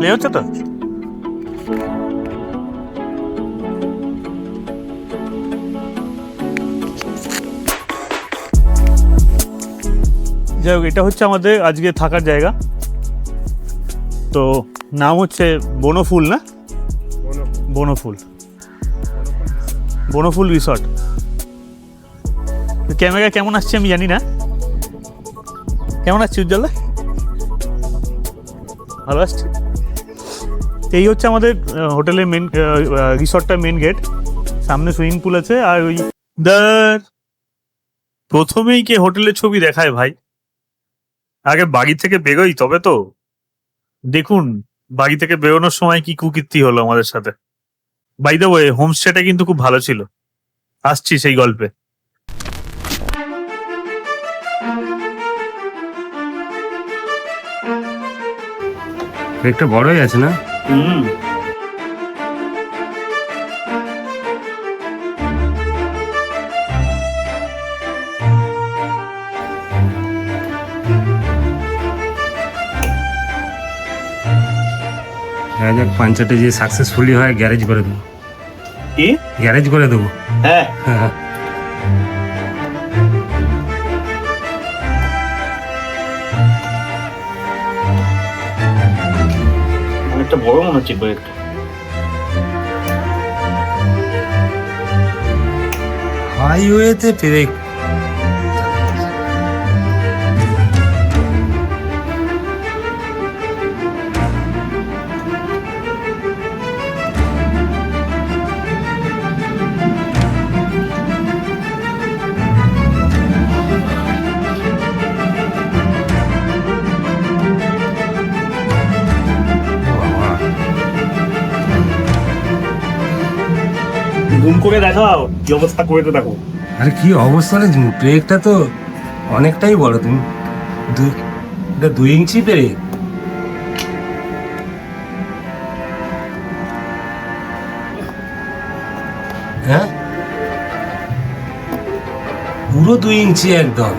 Play হচ্ছে তো? যাই হোক, এটা হচ্ছে আমাদের আজকে থাকার জায়গা। তো নাম হচ্ছে বনফুল, না? বনফুল, বনফুল রিসর্ট। ক্যামেরা কেমন আসছে আমি জানি না। কেমন আসছে উজ্জ্বল? ভালো আসছে। এই হচ্ছে আমাদের হোটেলের মেন, রিসর্টটার মেন গেট। সামনে সুইমিং পুল আছে। আর ওই প্রথমেই কে হোটেলের ছবি দেখায় ভাই? আগে বাড়ি থেকে বেরোই তবে তো। দেখুন বাড়ি থেকে বেরোনোর সময় কি কুকীর্তি হলো আমাদের সাথে। বাই দ্য ওয়ে, হোমস্টেটা কিন্তু খুব ভালো ছিল। আসছি সেই গল্পে। একটা বড়ই আছে না? পাঞ্চাটে যে সাকসেসফুলি হয় গ্যারেজ করে দেবো। কি গ্যারেজ করে দেবো? হ্যাঁ, হ্যাঁ, অনেকটা বড় মনে হচ্ছে প্রজেক্ট। হাইওয়েতে পেরে জুম করে দেখাও কি অবস্থা করে তো দেখো। আরে কি অবস্থা রে, ব্রেকটা তো অনেকটাই বড়। তুমি এটা 2 ইঞ্চি ব্রেক। হ্যাঁ, পুরো 2 ইঞ্চি একদম।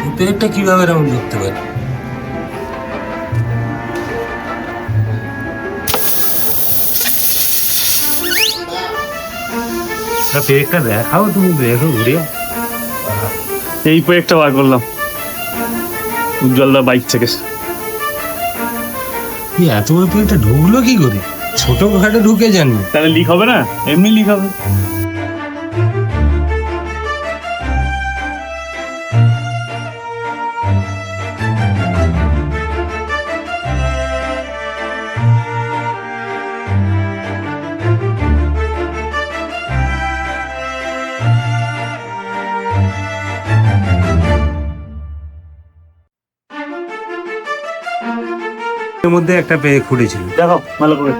এই ব্রেকটা কিভাবে এরকম ধরতে পারে? ব্রেকটা দেখাও, তুমি দেখো ঘুরে। এই প্রজেক্টটা বার করলাম উজ্জ্বলদা বাইক থেকে। এত বড় ব্রেকটা ঢুকলো কি করে? ছোট ঘাটে ঢুকে জানি। তাহলে লিক হবে না? এমনি লিক হবে। এর মধ্যে একটা ব্রেক ফুটেছিল। দেখো ভালো করে।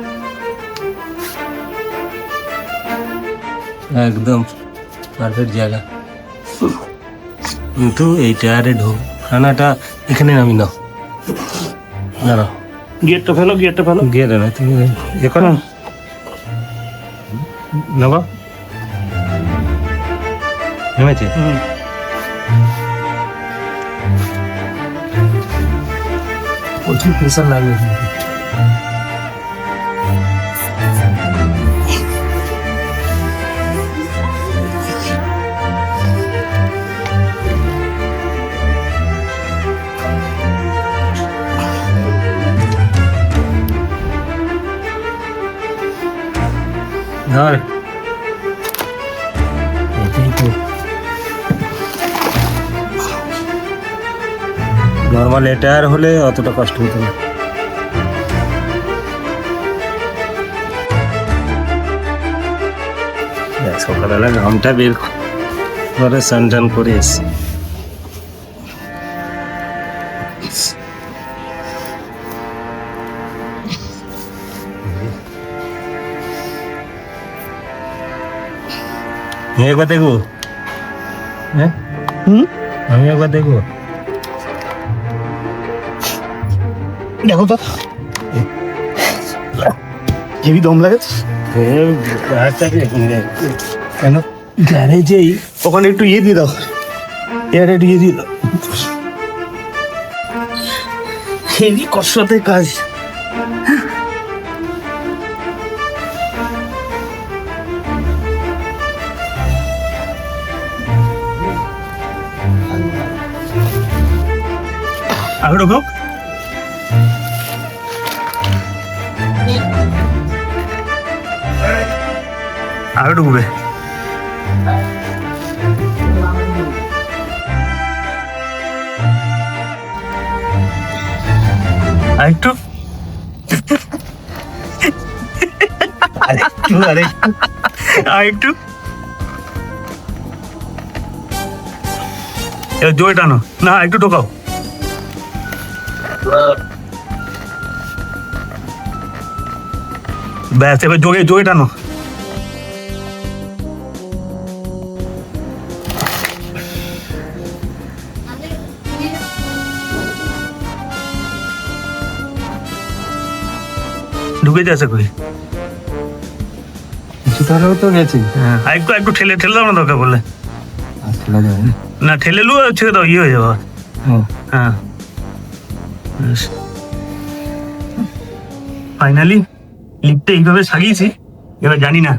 একদম পারফেক্ট জায়গা, কিন্তু এই টায়ারে ঢোক খানাটা এখানে নামি নাও। দাঁড়াও, গিয়ারটা ফেলো, গিয়ারটা ফেলো। গিয়ে না তুমি এ করো নেবা। নেমেছে? প্রচুর প্রেশার লাগবে। ধর, এটাই তো নর্মাল। এটার হলে অতটা কষ্ট হতো না। সকালবেলা ঘামটা বের করে স্নান টান করে এসছি। একবার দেখবো? হ্যাঁ, আমি একবার দেখবো। দেখো তো হেভি দম লাগে। কেন গ্যারেজেই ওখানে একটু ইয়ে দিয়ে দাও, এয়ার একটু ইয়ে দিয়ে দাও। হেভি কষ্টতে কাজ। আগে ঢোকো। আগে ঢুকবে। আরেকটু আরেকটু এবার জোরে টানো না, একটু ঢোকাও। ব্যাস, এবার জোরে জোরে টানো। ঢুকে যাচ্ছে কই? কিছুটাও তো গেছি। হ্যাঁ, একটু একটু ঠেলে ঠেলে দাও না দরকার বললে। আসলে যাবে না। না ঠেলে লু, ছেড়ে দাও, ইয়ে হয়ে যাবে। হ্যাঁ, ফাইনালি লিফটে এইভাবে সাজিয়েছি। এবার জানি না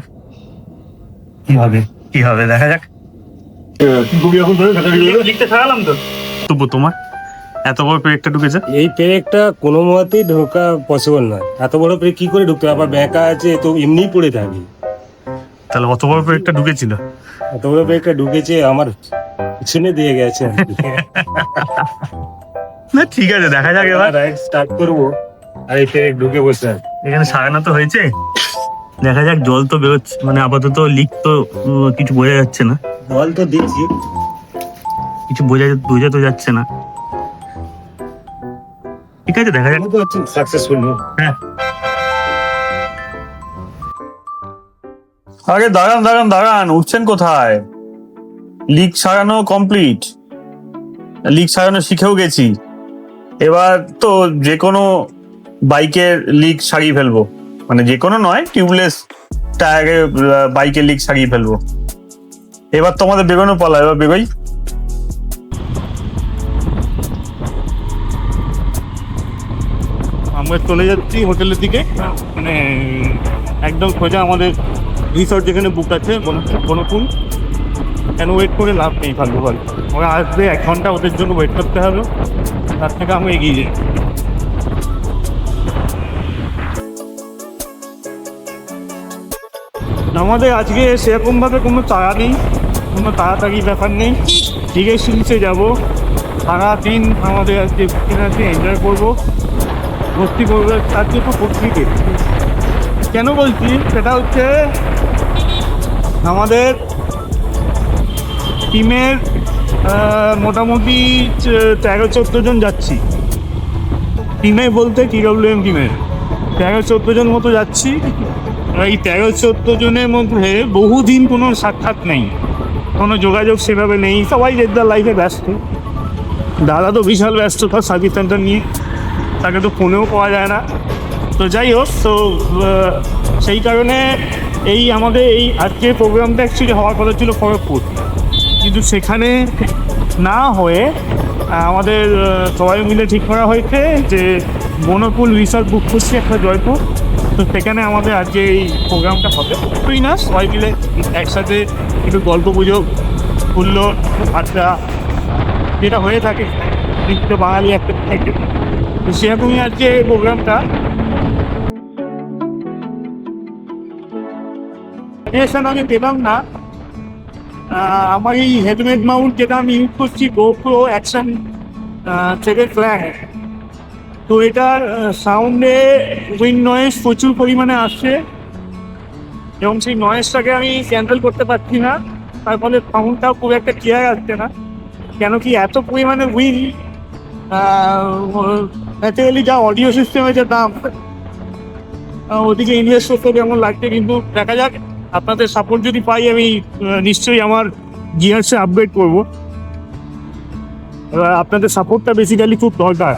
কি হবে, কি হবে, দেখা যাক। লিফটে সারালাম তো। তবু তোমার এত বড় পেরেকটা ঢুকেছে। এই পেরেকটা কোনো মতেই ঢোকা পসিবল নয়। এত বড় পেরেক কি করে ঢুকতে, আবার ব্যাকা আছে তো এমনিই পড়ে থাকবে। তাহলে অত বড় পেরেকটা ঢুকেছিল। এত বড় পেরেকটা ঢুকেছে, আমার পিছনে দিয়ে গেছে। না ঠিক আছে, দেখা যাক এবার। রাইড স্টার্ট করবো আর এই পেরেক ঢুকে বসে আছে। এখানে সারানো তো হয়েছে, দেখা যাক। জল তো বেরোচ্ছে, মানে আপাতত লিক তো কিছু বোঝা যাচ্ছে না। জল তো দিচ্ছি, কিছু বোঝা তো যাচ্ছে না। ঠিক আছে, দেখা যাক। সাকসেসফুল। হ্যাঁ, আগে দাঁড়ান দাঁড়ান দাঁড়ান, উঠছেন কোথায়? লিক সারানো কমপ্লিট, লিক সারানো শিখেও গেছি। এবার তো যে কোনো বাইকের লিক সারিয়ে ফেলবো, মানে যে কোনো নয়, টিউবলেস টায়ারে বাইকের লিক সারিয়ে ফেলবো। এবার তোমাদের বেরোনো পালা, এবার বেরোই। আমরা চলে যাচ্ছি হোটেলের দিকে, মানে একদম সোজা আমাদের রিসর্ট যেখানে বুক আছে বনকুল। কেন ওয়েট করে লাভ নেই, ফালতু ফালতু। ওরা আসবে 1 ঘন্টা, ওদের জন্য ওয়েট করতে হবে। তার থেকে আমরা এগিয়ে যাই। আমাদের আজকে সেরকমভাবে কোনো তাড়া নেই, কোনো তাড়াতাড়ি ব্যাপার নেই। দীঘা সিরিজে যাবো, সারাদিন আমাদের আজকে এনজয় করবো, ভর্তি করবে। তার জন্য প্রকৃতি কেন বলছি সেটা হচ্ছে, আমাদের টিমের মোটামুটি 13-14 জন যাচ্ছি। টিমে বলতে TWM টিমের 13-14 জন মতো যাচ্ছি। এই 13-14 জনের মধ্যে বহুদিন কোনো সাক্ষাৎ নেই, কোনো যোগাযোগ সেভাবে নেই। সবাই যে যার লাইফে ব্যস্ত। দাদা তো বিশাল ব্যস্ত তার সার্ভিস সেন্টার নিয়ে, তাকে তো ফোনেও পাওয়া যায় না। তো যাই হোক, তো সেই কারণে এই আমাদের এই আজকের প্রোগ্রামটা অ্যাকচুয়ালি হওয়ার কথা ছিল খড়গপুর, কিন্তু সেখানে না হয়ে আমাদের সবাই মিলে ঠিক করা হয়েছে যে বনকুল রিসর্ট বুক করছি একটা জয়পুর। তো সেখানে আমাদের আজকে এই প্রোগ্রামটা হবে। তুই না সবাই মিলে একসাথে একটু গল্প গুজব করলো, আড্ডা যেটা হয়ে থাকে নিত্য বাঙালি একটা থেকে। তো সেরকমই আজকে প্রোগ্রামটা। আমি পেলাম না। আমার এই হেলমেট মাউন্ট যেটা আমি ইউজ করছি, GoPro অ্যাকশন 7 ফ্ল্যাগ, তো এটার সাউন্ডে উইন্ড নয়েজ প্রচুর পরিমাণে আসছে এবং সেই নয়েজটাকে আমি ক্যান্সেল করতে পারছি না। তার ফলে সাউন্ডটাও খুব একটা ক্লিয়ার আসছে না। কেন কি এত পরিমাণে উইন্ড, ন্যাচারালি যা অডিও সিস্টেমের যে দাম, ওদিকে ইনভেস্ট করতে কেমন লাগছে। কিন্তু দেখা যাক, আপনাদের সাপোর্ট যদি পাই আমি নিশ্চয়ই আমার গিয়ার্সে আপগ্রেড করবো। এবার আপনাদের সাপোর্টটা বেসিক্যালি খুব দরকার।